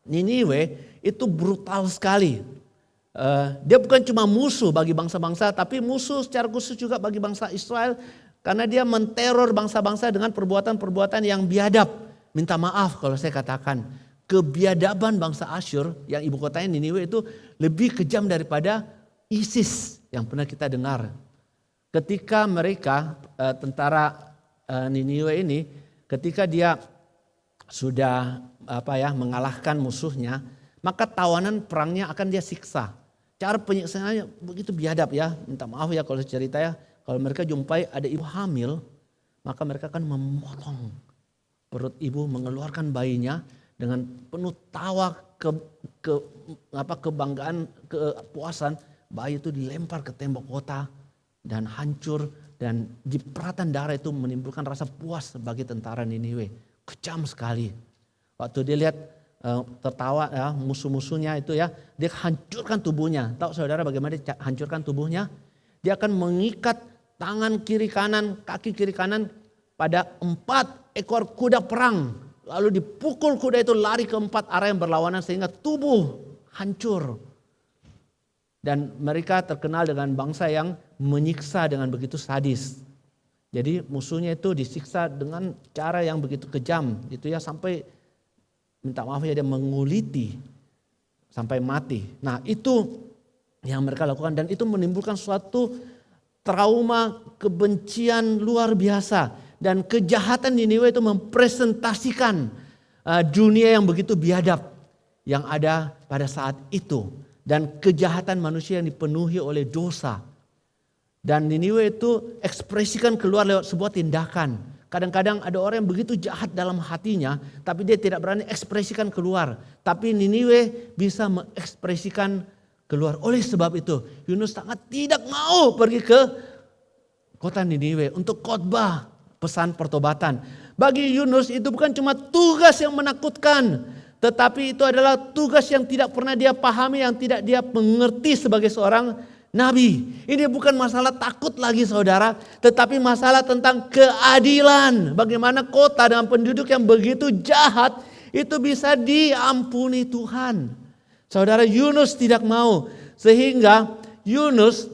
Niniwe itu brutal sekali. Dia bukan cuma musuh bagi bangsa-bangsa, tapi musuh secara khusus juga bagi bangsa Israel. Karena dia menteror bangsa-bangsa dengan perbuatan-perbuatan yang biadab. Minta maaf kalau saya katakan, kebiadaban bangsa Asyur yang ibu kotanya Niniwe itu lebih kejam daripada ISIS yang pernah kita dengar. Ketika mereka, tentara Niniwe ini, ketika dia sudah mengalahkan musuhnya, maka tawanan perangnya akan dia siksa. Cara penyiksaannya begitu biadab ya. Minta maaf ya kalau cerita ya. Kalau mereka jumpai ada ibu hamil, maka mereka akan memotong perut ibu, mengeluarkan bayinya dengan penuh tawa kebanggaan, kepuasan. Bayi itu dilempar ke tembok kota dan hancur, dan jipratan darah itu menimbulkan rasa puas bagi tentara Niniwe. Kejam sekali. Waktu dia lihat tertawa ya, musuh-musuhnya itu ya, dia hancurkan tubuhnya. Tahu saudara bagaimana dia hancurkan tubuhnya? Dia akan mengikat tangan kiri kanan, kaki kiri kanan pada 4 ekor kuda perang. Lalu dipukul kuda itu lari ke 4 arah yang berlawanan sehingga tubuh hancur. Dan mereka terkenal dengan bangsa yang menyiksa dengan begitu sadis. Jadi musuhnya itu disiksa dengan cara yang begitu kejam. Itu ya sampai minta maaf ya dia menguliti sampai mati. Nah itu yang mereka lakukan dan itu menimbulkan suatu trauma, kebencian luar biasa. Dan kejahatan Niniwe itu mempresentasikan dunia yang begitu biadab yang ada pada saat itu. Dan kejahatan manusia yang dipenuhi oleh dosa. Dan Niniwe itu ekspresikan keluar lewat sebuah tindakan. Kadang-kadang ada orang yang begitu jahat dalam hatinya, tapi dia tidak berani ekspresikan keluar. Tapi Niniwe bisa mengekspresikan keluar. Oleh sebab itu Yunus sangat tidak mau pergi ke kota Niniwe untuk khotbah pesan pertobatan. Bagi Yunus itu bukan cuma tugas yang menakutkan, tetapi itu adalah tugas yang tidak pernah dia pahami, yang tidak dia mengerti sebagai seorang nabi. Ini bukan masalah takut lagi saudara, tetapi masalah tentang keadilan. Bagaimana kota dengan penduduk yang begitu jahat itu bisa diampuni Tuhan. Saudara, Yunus tidak mau. Sehingga Yunus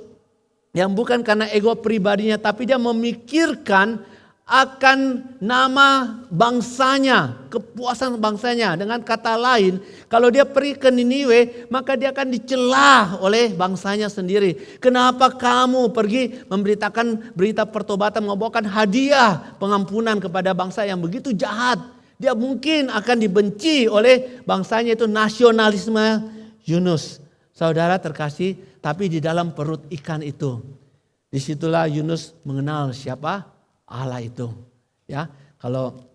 yang bukan karena ego pribadinya, tapi dia memikirkan akan nama bangsanya, kepuasan bangsanya. Dengan kata lain, kalau dia pergi ke Niniwe, maka dia akan dicela oleh bangsanya sendiri. Kenapa kamu pergi memberitakan berita pertobatan, membawakan hadiah pengampunan kepada bangsa yang begitu jahat? Dia mungkin akan dibenci oleh bangsanya, itu nasionalisme Yunus. Saudara terkasih, tapi di dalam perut ikan itu, disitulah Yunus mengenal siapa Allah itu. Ya, kalau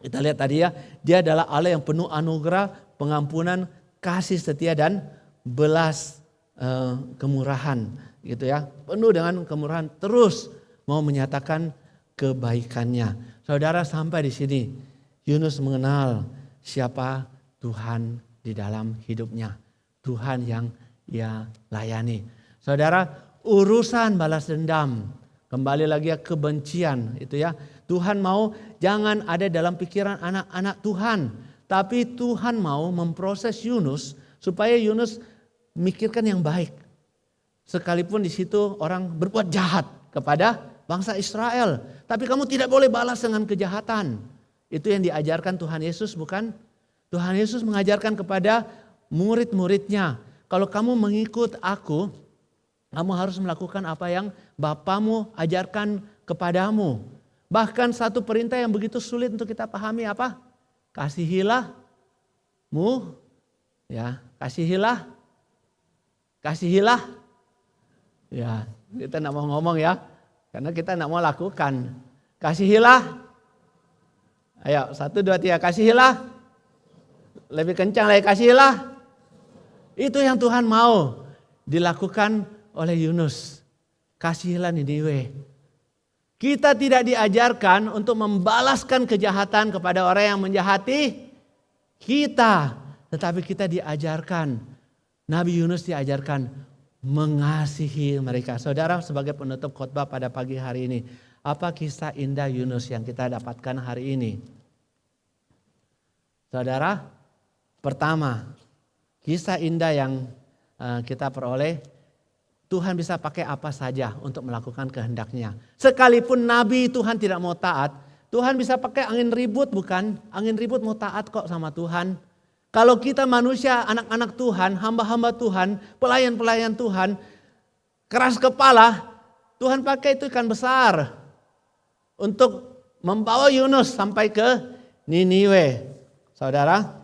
kita lihat tadi ya, dia adalah Allah yang penuh anugerah, pengampunan, kasih setia dan belas kemurahan, gitu ya. Penuh dengan kemurahan, terus mau menyatakan kebaikannya. Saudara, sampai di sini Yunus mengenal siapa Tuhan di dalam hidupnya. Tuhan yang ia layani. Saudara, urusan balas dendam, kembali lagi ya, kebencian itu ya. Tuhan mau jangan ada dalam pikiran anak-anak Tuhan. Tapi Tuhan mau memproses Yunus supaya Yunus mikirkan yang baik. Sekalipun di situ orang berbuat jahat kepada bangsa Israel. Tapi kamu tidak boleh balas dengan kejahatan. Itu yang diajarkan Tuhan Yesus, bukan? Tuhan Yesus mengajarkan kepada murid-muridnya. Kalau kamu mengikut aku, kamu harus melakukan apa yang Bapamu ajarkan kepadamu. Bahkan satu perintah yang begitu sulit untuk kita pahami apa? Kasihilah ya, kasihilah. Ya, kita tidak mau ngomong ya, karena kita tidak mau lakukan. Kasihilah. Ayo, 1, 2, 3, kasihilah. Lebih kencang lagi, kasihilah. Itu yang Tuhan mau dilakukan oleh Yunus. Kasihilah Niniwe. Kita tidak diajarkan untuk membalaskan kejahatan kepada orang yang menjahati kita. Tetapi kita diajarkan, Nabi Yunus diajarkan mengasihi mereka. Saudara, sebagai penutup khotbah pada pagi hari ini, apa kisah indah Yunus yang kita dapatkan hari ini? Saudara, pertama, kisah indah yang kita peroleh, Tuhan bisa pakai apa saja untuk melakukan kehendaknya. Sekalipun Nabi Tuhan tidak mau taat, Tuhan bisa pakai angin ribut, bukan? Angin ribut mau taat kok sama Tuhan. Kalau kita manusia, anak-anak Tuhan, hamba-hamba Tuhan, pelayan-pelayan Tuhan, keras kepala, Tuhan pakai itu ikan besar untuk membawa Yunus sampai ke Niniwe. Saudara,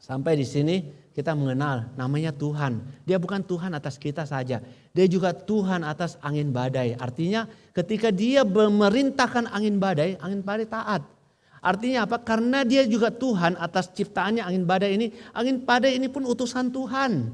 sampai di sini kita mengenal namanya Tuhan. Dia bukan Tuhan atas kita saja. Dia juga Tuhan atas angin badai. Artinya ketika dia memerintahkan angin badai taat. Artinya apa? Karena dia juga Tuhan atas ciptaannya angin badai ini. Angin badai ini pun utusan Tuhan.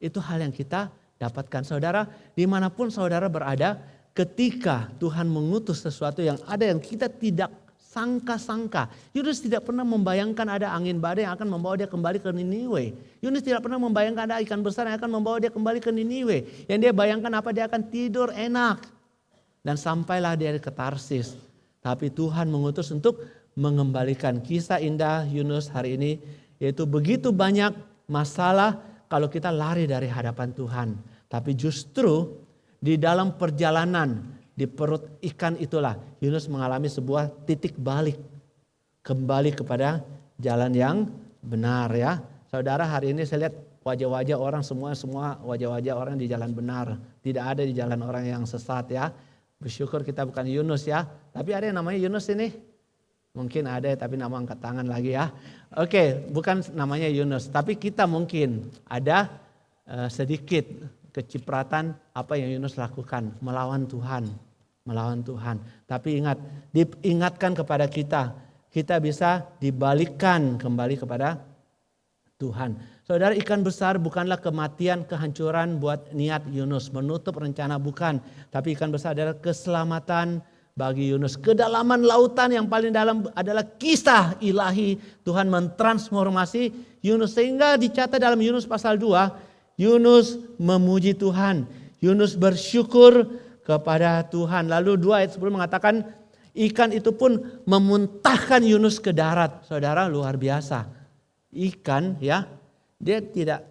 Itu hal yang kita dapatkan. Saudara, dimanapun saudara berada, ketika Tuhan mengutus sesuatu yang ada yang kita tidak sangka-sangka. Yunus tidak pernah membayangkan ada angin badai yang akan membawa dia kembali ke Niniwe. Yunus tidak pernah membayangkan ada ikan besar yang akan membawa dia kembali ke Niniwe. Yang dia bayangkan apa? Dia akan tidur enak. Dan sampailah dia ke Tarsis. Tapi Tuhan mengutus untuk mengembalikan. Kisah indah Yunus hari ini, yaitu begitu banyak masalah kalau kita lari dari hadapan Tuhan. Tapi justru di dalam perjalanan, di perut ikan itulah Yunus mengalami sebuah titik balik. Kembali kepada jalan yang benar ya. Saudara, hari ini saya lihat wajah-wajah orang semua wajah-wajah orang di jalan benar. Tidak ada di jalan orang yang sesat ya. Bersyukur kita bukan Yunus ya. Tapi ada yang namanya Yunus ini? Mungkin ada tapi nama angkat tangan lagi ya. Oke, bukan namanya Yunus. Tapi kita mungkin ada sedikit kecipratan apa yang Yunus lakukan. Melawan Tuhan. Tapi ingat, diingatkan kepada kita bisa dibalikkan kembali kepada Tuhan. Saudara, ikan besar bukanlah kematian, kehancuran buat niat Yunus, menutup rencana, bukan. Tapi ikan besar adalah keselamatan bagi Yunus. Kedalaman lautan yang paling dalam adalah kisah ilahi. Tuhan mentransformasi Yunus sehingga dicatat dalam Yunus pasal 2, Yunus memuji Tuhan. Yunus bersyukur kepada Tuhan. Lalu 2 ayat 10 mengatakan ikan itu pun memuntahkan Yunus ke darat. Saudara, luar biasa. Ikan ya, dia tidak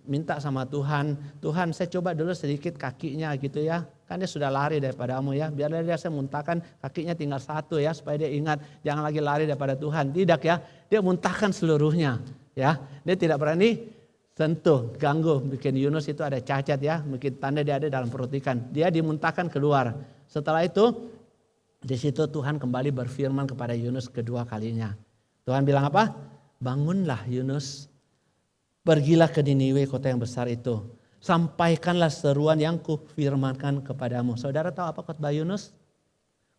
minta sama Tuhan, Tuhan saya coba dulu sedikit kakinya gitu ya. Kan dia sudah lari daripadamu ya, biarlah dia saya muntahkan kakinya tinggal 1 ya, supaya dia ingat jangan lagi lari daripada Tuhan. Tidak ya, dia muntahkan seluruhnya ya. Dia tidak berani sentuh, ganggu, bikin Yunus itu ada cacat ya, mungkin tanda dia ada dalam perut ikan. Dia dimuntahkan keluar. Setelah itu di situ Tuhan kembali berfirman kepada Yunus kedua kalinya. Tuhan bilang apa? Bangunlah Yunus, pergilah ke Niniwe, kota yang besar itu. Sampaikanlah seruan yang kufirmankan kepadamu. Saudara tahu apa khotbah Yunus?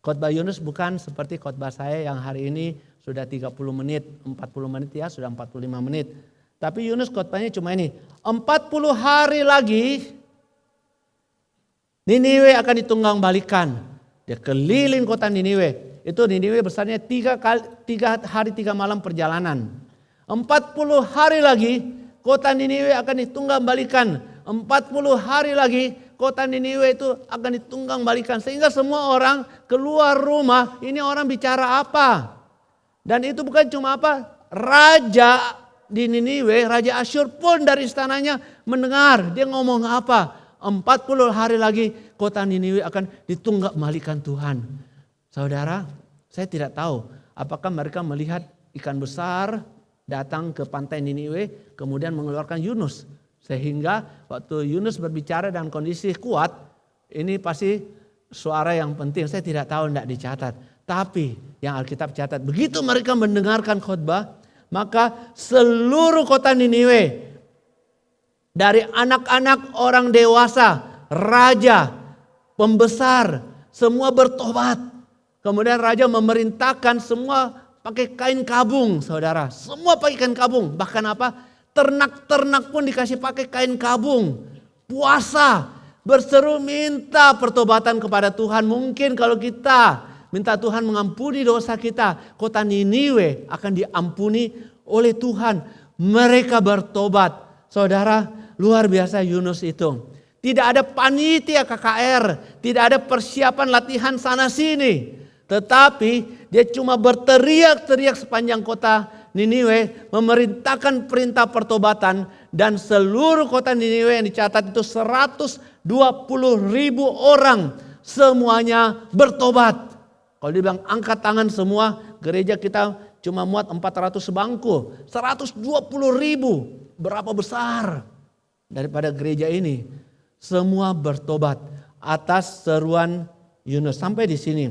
Khotbah Yunus bukan seperti khotbah saya yang hari ini sudah 30 menit, 40 menit ya, sudah 45 menit. Tapi Yunus khotbahnya cuma ini, 40 hari lagi Niniwe akan ditunggang balikan. Dia keliling kota Niniwe. Itu Niniwe besarnya 3 hari 3 malam perjalanan. 40 hari lagi kota Niniwe akan ditunggang balikan. 40 hari lagi kota Niniwe itu akan ditunggang balikan. Sehingga semua orang keluar rumah, ini orang bicara apa? Dan itu bukan cuma apa, raja di Niniwe, Raja Asyur pun dari istananya mendengar. Dia ngomong apa? 40 hari lagi kota Niniwe akan ditunggang balikan Tuhan. Saudara, saya tidak tahu apakah mereka melihat ikan besar datang ke pantai Niniwe, kemudian mengeluarkan Yunus. Sehingga waktu Yunus berbicara dalam kondisi kuat, ini pasti suara yang penting. Saya tidak tahu, tidak dicatat. Tapi yang Alkitab catat, begitu mereka mendengarkan khotbah, maka seluruh kota Niniwe, dari anak-anak, orang dewasa, raja, pembesar, semua bertobat. Kemudian raja memerintahkan semua pakai kain kabung, saudara. Semua pakai kain kabung. Bahkan apa? Ternak-ternak pun dikasih pakai kain kabung. Puasa, berseru minta pertobatan kepada Tuhan. Mungkin kalau kita minta Tuhan mengampuni dosa kita, kota Niniwe akan diampuni oleh Tuhan. Mereka bertobat. Saudara, luar biasa Yunus itu. Tidak ada panitia KKR, tidak ada persiapan latihan sana sini. Tetapi dia cuma berteriak-teriak sepanjang kota Niniwe, memerintahkan perintah pertobatan, dan seluruh kota Niniwe yang dicatat itu 120.000 orang semuanya bertobat. Kalau dibilang angkat tangan semua, gereja kita cuma muat 400 bangku, 120.000, berapa besar daripada gereja ini. Semua bertobat atas seruan Yunus. Sampai di sini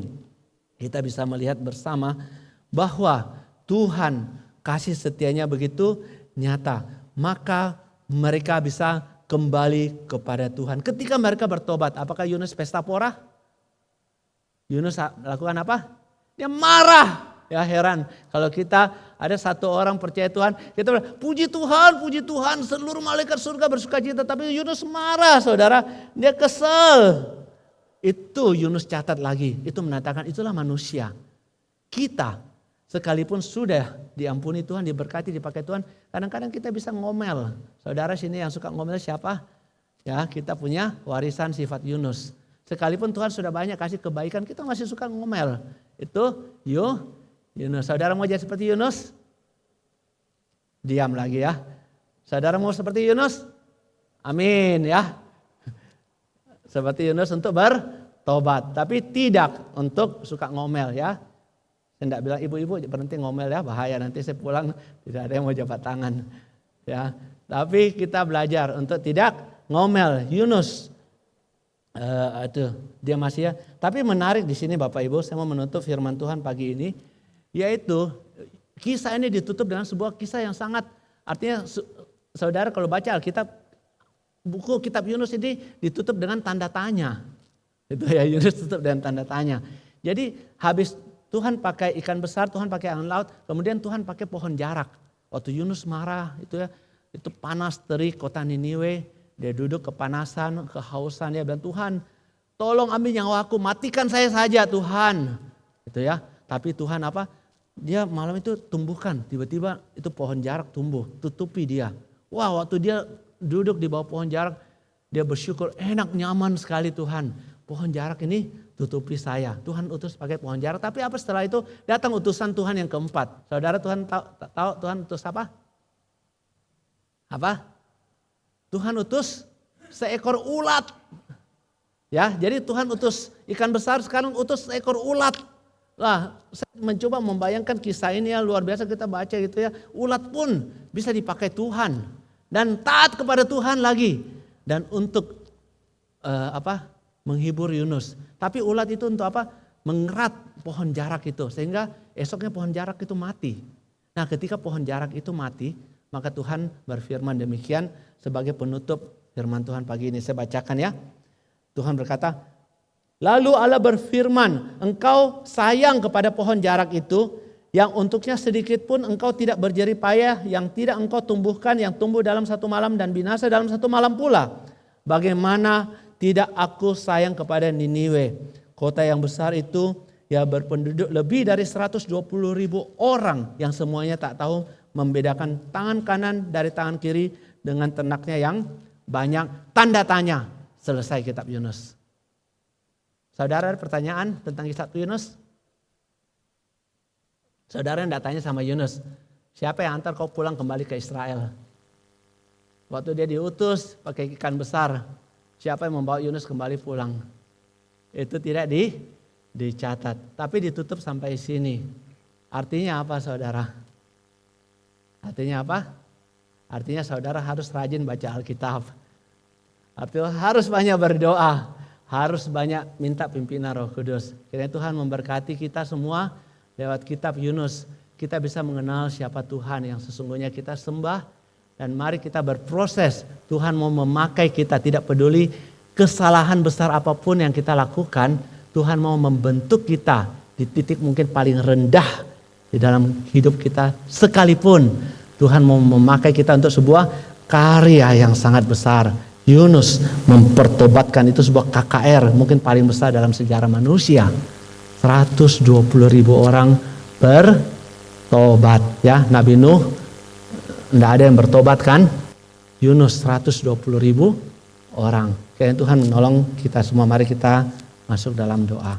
kita bisa melihat bersama bahwa Tuhan kasih setianya begitu nyata. Maka mereka bisa kembali kepada Tuhan. Ketika mereka bertobat, apakah Yunus pesta pora? Yunus lakukan apa? Dia marah. Ya heran, kalau kita ada satu orang percaya Tuhan, kita bilang, puji Tuhan, seluruh malaikat surga bersuka cita. Tapi Yunus marah, saudara, dia kesel. Itu Yunus catat lagi, itu menandakan itulah manusia. Kita sekalipun sudah diampuni Tuhan, diberkati, dipakai Tuhan, kadang-kadang kita bisa ngomel. Saudara sini yang suka ngomel siapa? Ya, kita punya warisan sifat Yunus. Sekalipun Tuhan sudah banyak kasih kebaikan, kita masih suka ngomel. Itu Yunus. Saudara mau jadi seperti Yunus? Diam lagi ya. Saudara mau seperti Yunus? Amin ya. Seperti Yunus untuk bertobat. Tapi tidak untuk suka ngomel ya. Saya tidak bilang ibu-ibu berhenti ngomel ya. Bahaya nanti saya pulang tidak ada yang mau jabat tangan. Ya. Tapi kita belajar untuk tidak ngomel. Yunus. Dia masih ya. Tapi menarik di sini Bapak Ibu. Saya mau menutup firman Tuhan pagi ini. Yaitu kisah ini ditutup dengan sebuah kisah yang sangat, artinya saudara kalau baca Alkitab, buku kitab Yunus ini ditutup dengan tanda tanya. Itu ya, Yunus tutup dengan tanda tanya. Jadi habis Tuhan pakai ikan besar, Tuhan pakai angin laut, kemudian Tuhan pakai pohon jarak. Waktu Yunus marah itu panas terik kota Niniwe, dia duduk kepanasan, kehausan, dia bilang, Tuhan tolong ambil nyawaku, matikan saya saja Tuhan. Tapi Tuhan apa? Dia malam itu tumbuhkan, tiba-tiba itu pohon jarak tumbuh, tutupi dia. Wah, waktu dia duduk di bawah pohon jarak, dia bersyukur, enak nyaman sekali Tuhan. Pohon jarak ini tutupi saya. Tuhan utus pakai pohon jarak. Tapi apa setelah itu datang utusan Tuhan yang keempat. Saudara Tuhan tahu Tuhan utus apa? Apa? Tuhan utus seekor ulat. Ya, jadi Tuhan utus ikan besar, sekarang utus seekor ulat. Lah, saya mencoba membayangkan kisah ini luar biasa kita baca Ulat pun bisa dipakai Tuhan dan taat kepada Tuhan lagi dan untuk menghibur Yunus. Tapi ulat itu untuk apa? Mengerat pohon jarak itu sehingga esoknya pohon jarak itu mati. Nah, ketika pohon jarak itu mati, maka Tuhan berfirman demikian sebagai penutup firman Tuhan pagi ini. Saya bacakan ya. Tuhan berkata, lalu Allah berfirman, engkau sayang kepada pohon jarak itu, yang untuknya sedikit pun engkau tidak berjerih payah, yang tidak engkau tumbuhkan, yang tumbuh dalam satu malam dan binasa dalam satu malam pula. Bagaimana tidak aku sayang kepada Niniwe, kota yang besar itu, ya berpenduduk lebih dari 120.000 orang, yang semuanya tak tahu membedakan tangan kanan dari tangan kiri, dengan ternaknya yang banyak. Tanda tanya. Selesai kitab Yunus. Saudara ada pertanyaan tentang kisah Yunus? Saudara yang tanya sama Yunus, siapa yang antar kau pulang kembali ke Israel? Waktu dia diutus pakai ikan besar, siapa yang membawa Yunus kembali pulang? Itu tidak dicatat, tapi ditutup sampai sini. Artinya apa saudara? Artinya apa? Artinya saudara harus rajin baca Alkitab. Artinya harus banyak berdoa. Harus banyak minta pimpinan Roh Kudus. Kiranya Tuhan memberkati kita semua lewat kitab Yunus. Kita bisa mengenal siapa Tuhan yang sesungguhnya kita sembah. Dan mari kita berproses. Tuhan mau memakai kita, tidak peduli kesalahan besar apapun yang kita lakukan. Tuhan mau membentuk kita di titik mungkin paling rendah di dalam hidup kita. Sekalipun Tuhan mau memakai kita untuk sebuah karya yang sangat besar. Yunus mempertobatkan, itu sebuah KKR mungkin paling besar dalam sejarah manusia. 120.000 orang bertobat ya. Nabi Nuh tidak ada yang bertobat kan? Yunus 120.000 orang. Kiranya Tuhan menolong kita semua. Mari kita masuk dalam doa.